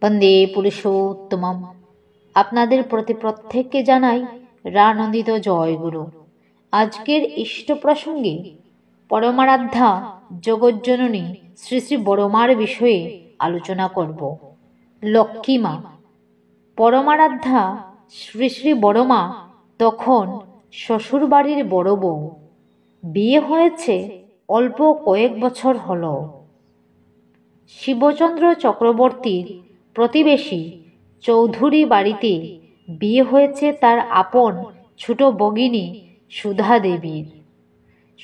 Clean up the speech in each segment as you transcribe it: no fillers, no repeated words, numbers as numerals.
বন্দে পুরুষোত্তমম। আপনাদের প্রতি প্রত্যেককে জানাই রানন্দিত জয়গুরু। আজকের ইষ্ট প্রসঙ্গে পরমারাধ্যা জগজ্জননী শ্রী শ্রী বড়মার বিষয়ে আলোচনা করব। লক্ষ্মী মা। পরমারাধ্যা শ্রী শ্রী বড়মা তখন শ্বশুরবাড়ির বড় বউ। বিয়ে হয়েছে অল্প কয়েক বছর হল। শিবচন্দ্র চক্রবর্তীর প্রতিবেশী চৌধুরী বাড়িতে বিয়ে হয়েছে তার আপন ছোট ভগিনী সুধা দেবীর।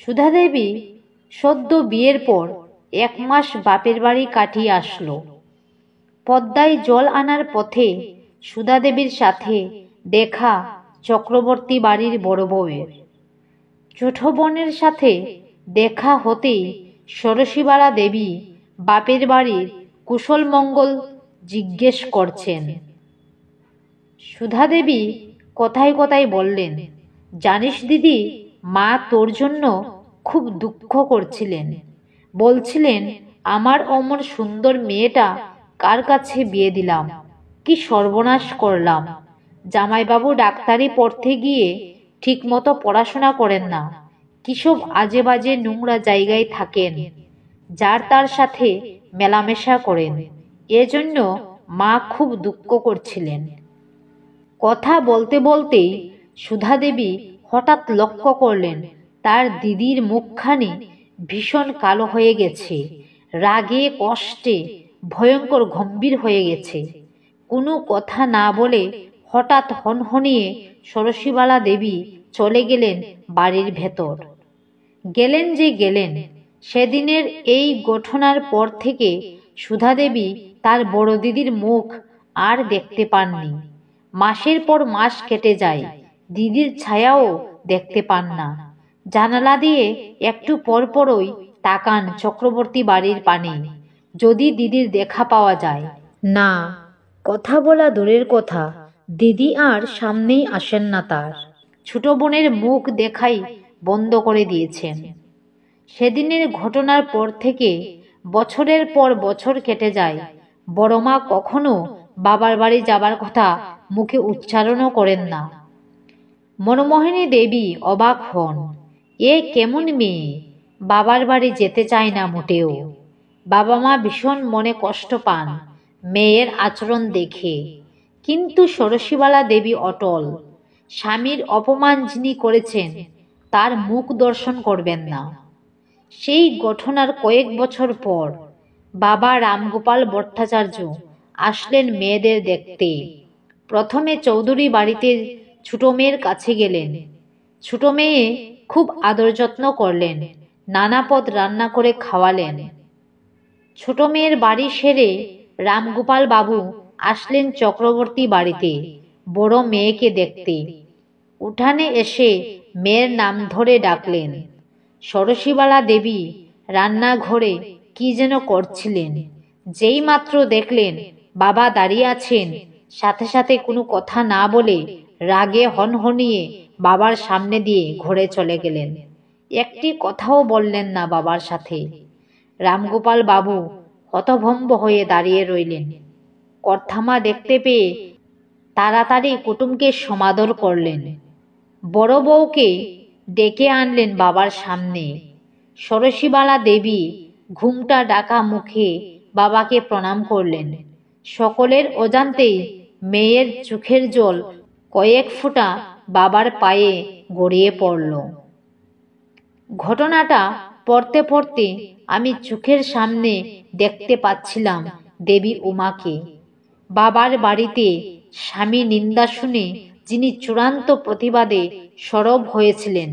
সুধা দেবী সদ্য বিয়ের পর 1 মাস বাপের বাড়ি কাটিয়ে আসলো। পদ্মায় জল আনার পথে সুধা দেবীর সাথে দেখা চক্রবর্তী বাড়ির বড় বউয়ের। ছোট বোনের সাথে দেখা হতেই ষোড়শীবালা দেবী বাপের বাড়ির কুশল মঙ্গল জিজ্ঞেস করছেন। সুধা দেবী কথায় কথায় বললেন, জানিস দিদি, মা তোর জন্য খুব দুঃখ করছিলেন। বলছিলেন, আমার অমর সুন্দর মেয়েটা কার কাছে বিয়ে দিলাম, কি সর্বনাশ করলাম। জামাইবাবু ডাক্তারি পড়তে গিয়ে ঠিকমতো পড়াশোনা করেন না, কিসব আজে বাজে নোংরা জায়গায় থাকেন, যার তার সাথে মেলামেশা করেন। এজন্য মা খুব দুঃখ করছিলেন। কথা বলতে বলতেই সুধা দেবী হঠাৎ লক্ষ্য করলেন তার দিদির মুখখানি ভীষণ কালো হয়ে গেছে, রাগে কষ্টে ভয়ঙ্কর গম্ভীর হয়ে গেছে। কোনো কথা না বলে হঠাৎ হনহনিয়ে ষোড়শীবালা দেবী চলে গেলেন বাড়ির ভেতর। গেলেন যে গেলেন। সেদিনের এই ঘটনার পর থেকে সুধা দেবী তার বড় দিদির মুখ আর দেখতে পাননি। মাসের পর মাস কেটে যায়, দিদির ছায়াও দেখতে পান না। জানালা দিয়ে একটু পরপরই তাকান চক্রবর্তী বাড়ির পানে, যদি দিদির দেখা পাওয়া যায়। না, কথা বলা দূরের কথা, দিদি আর সামনেই আসেন না তার। ছোট বোনের মুখ দেখাই বন্ধ করে দিয়েছেন। সেদিনের ঘটনার পর থেকে বছরের পর বছর কেটে যায়। বড়মা কখনো বাবার বাড়ি যাবার কথা মুখে উচ্চারণও করেন না। মনমোহিনী দেবী অবাক হন, এ কেমন মেয়ে, বাবার বাড়ি যেতে চায় না মোটেও। বাবা মা ভীষণ মনে কষ্ট পান মেয়ের আচরণ দেখে। কিন্তু ষোড়শীবালা দেবী অটল। স্বামীর অপমান যিনি করেছেন তার মুখ দর্শন করবেন না। সেই ঘটনার কয়েক বছর পর বাবা রামগোপাল ভট্টাচার্য আসলেন মেয়েদের দেখতে। প্রথমে চৌধুরী বাড়িতে ছোট মেয়ের কাছে গেলেন। ছোট মেয়ে খুব আদর যত্ন করলেন, নানা পদ রান্না করে খাওয়ালেন। ছোট মেয়ের বাড়ি সেরে রামগোপাল বাবু আসলেন চক্রবর্তী বাড়িতে বড় মেয়েকে দেখতে। উঠানে এসে মেয়ের নাম ধরে ডাকলেন। ষোড়শীবালা দেবী রান্নাঘরে কি যেন করছিলেন। যেই মাত্র দেখলেন বাবা দাঁড়িয়ে আছেন, সাথে সাথে কোনো কথা না বলে রাগে হনহনিয়ে বাবার সামনে দিয়ে ঘরে চলে গেলেন। একটি কথাও বললেন না বাবার সাথে। রামগোপাল বাবু হতভম্ব হয়ে দাঁড়িয়ে রইলেন। কর্থামা দেখতে পেয়ে তাড়াতাড়ি কুটুমকে সমাদর করলেন। বড় বউকে ডেকে আনলেন বাবার সামনে। ষোড়শীবালা দেবী ঘুমটা ডাকা মুখে বাবাকে প্রণাম করলেন। সকলের অজান্তেই মেয়ের চোখের জল কয়েক ফোঁটা বাবার পায়ে গড়িয়ে পড়ল। ঘটনাটা পড়তে পড়তে আমি চোখের সামনে দেখতে পাচ্ছিলাম দেবী উমাকে। বাবার বাড়িতে স্বামী নিন্দা শুনে যিনি চূড়ান্ত প্রতিবাদে সরব হয়েছিলেন।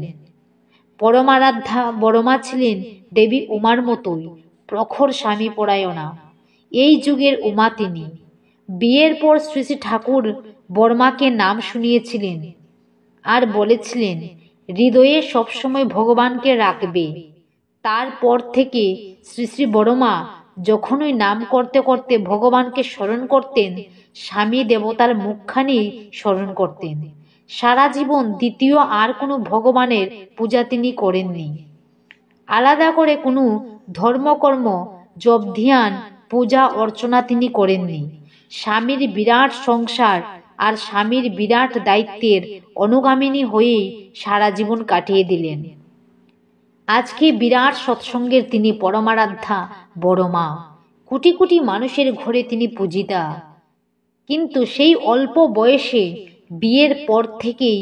পরমারাধ্যা বড়মা ছিলেন দেবী উমার মতোই প্রখর স্বামী পরায়ণা। এই যুগের উমা তিনি। বিয়ের পর শ্রী শ্রী ঠাকুর বর্মাকে নাম শুনিয়েছিলেন আর বলেছিলেন হৃদয়ে সবসময় ভগবানকে রাখবে। তারপর থেকে শ্রী শ্রী বড়মা যখনই নাম করতে করতে ভগবানকে স্মরণ করতেন, স্বামী দেবতার মুখখানি স্মরণ করতেন। সারা জীবন দ্বিতীয় আর কোনো ভগবানের পূজা তিনি করেননি। আলাদা করে কোনো ধর্মকর্ম, জপ ধ্যান, পূজা অর্চনা তিনি করেননি। স্বামীর বিরাট সংসার আর স্বামীর বিরাট দায়িত্বের অনুগামিনী হয়েই সারা জীবন কাটিয়ে দিলেন। আজকে বিরাট সৎসঙ্গের তিনি পরমারাধ্যা বড় মা। কোটি কোটি মানুষের ঘরে তিনি পূজিতা। কিন্তু সেই অল্প বয়সে বিয়ের পর থেকেই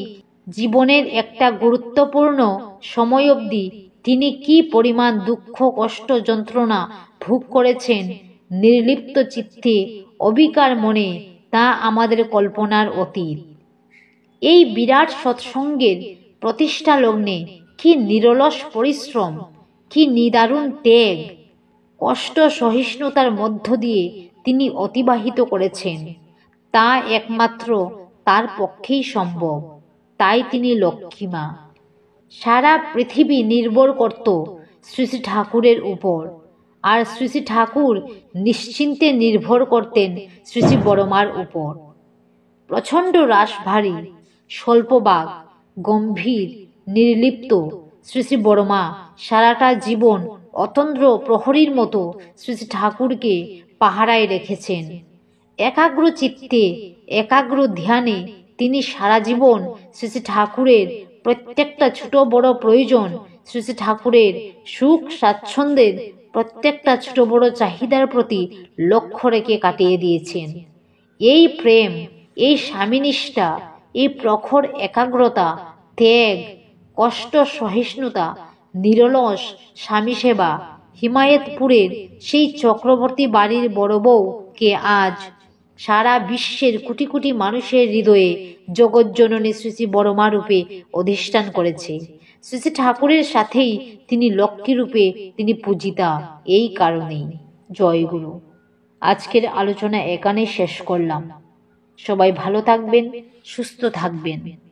জীবনের একটা গুরুত্বপূর্ণ সময় অবধি তিনি কি পরিমাণ দুঃখ কষ্ট যন্ত্রণা ভোগ করেছেন নির্লিপ্ত চিত্তে অবিকার মনে, তা আমাদের কল্পনার অতীত। এই বিরাট সৎসঙ্গের প্রতিষ্ঠা লগ্নে কি নিরলস পরিশ্রম, কি নিদারুণ ত্যাগ, কষ্ট সহিষ্ণুতার মধ্য দিয়ে তিনি অতিবাহিত করেছেন, তা একমাত্র তার পক্ষেই সম্ভব। তাই তিনি লক্ষ্মীমা। সারা পৃথিবী নির্ভর করত শ্রী শ্রী ঠাকুরের উপর, আর শ্রী শ্রী ঠাকুর নিশ্চিন্তে নির্ভর করতেন শ্রী শ্রী বড়মার উপর। প্রচণ্ড রাশভারী, স্বল্পবাক, গম্ভীর, নির্লিপ্ত শ্রী শ্রী বড়মা সারাটা জীবন অতন্দ্র প্রহরীর মতো শ্রী শ্রী ঠাকুরকে পাহারায় রেখেছেন। একাগ্র চিত্তে একাগ্র ধ্যানে তিনি সারা জীবন শ্রী শ্রী ঠাকুরের প্রত্যেকটা ছোট বড় প্রয়োজন, শ্রী শ্রী ঠাকুরের সুখ স্বাচ্ছন্দ্যের প্রত্যেকটা ছোট বড় চাহিদার প্রতি লক্ষ্য রেখে কাটিয়ে দিয়েছেন। এই প্রেম, এই স্বামীনিষ্ঠা, এই প্রখর একাগ্রতা, ত্যাগ, কষ্ট সহিষ্ণুতা, নিরলস স্বামী সেবা হিমায়তপুরের সেই চক্রবর্তী বাড়ির বড় বউকে আজ সারা বিশ্বের কোটি কোটি মানুষের হৃদয়ে জগজ্জননী শ্রী শ্রী বড়মা রূপে অধিষ্ঠান করেছে। শ্রী শ্রী ঠাকুরের সাথেই তিনি লক্ষ্মী রূপে তিনি পূজিতা। এই কারণেই। জয়গুরু। আজকের আলোচনা এখানেই শেষ করলাম। সবাই ভালো থাকবেন, সুস্থ থাকবেন।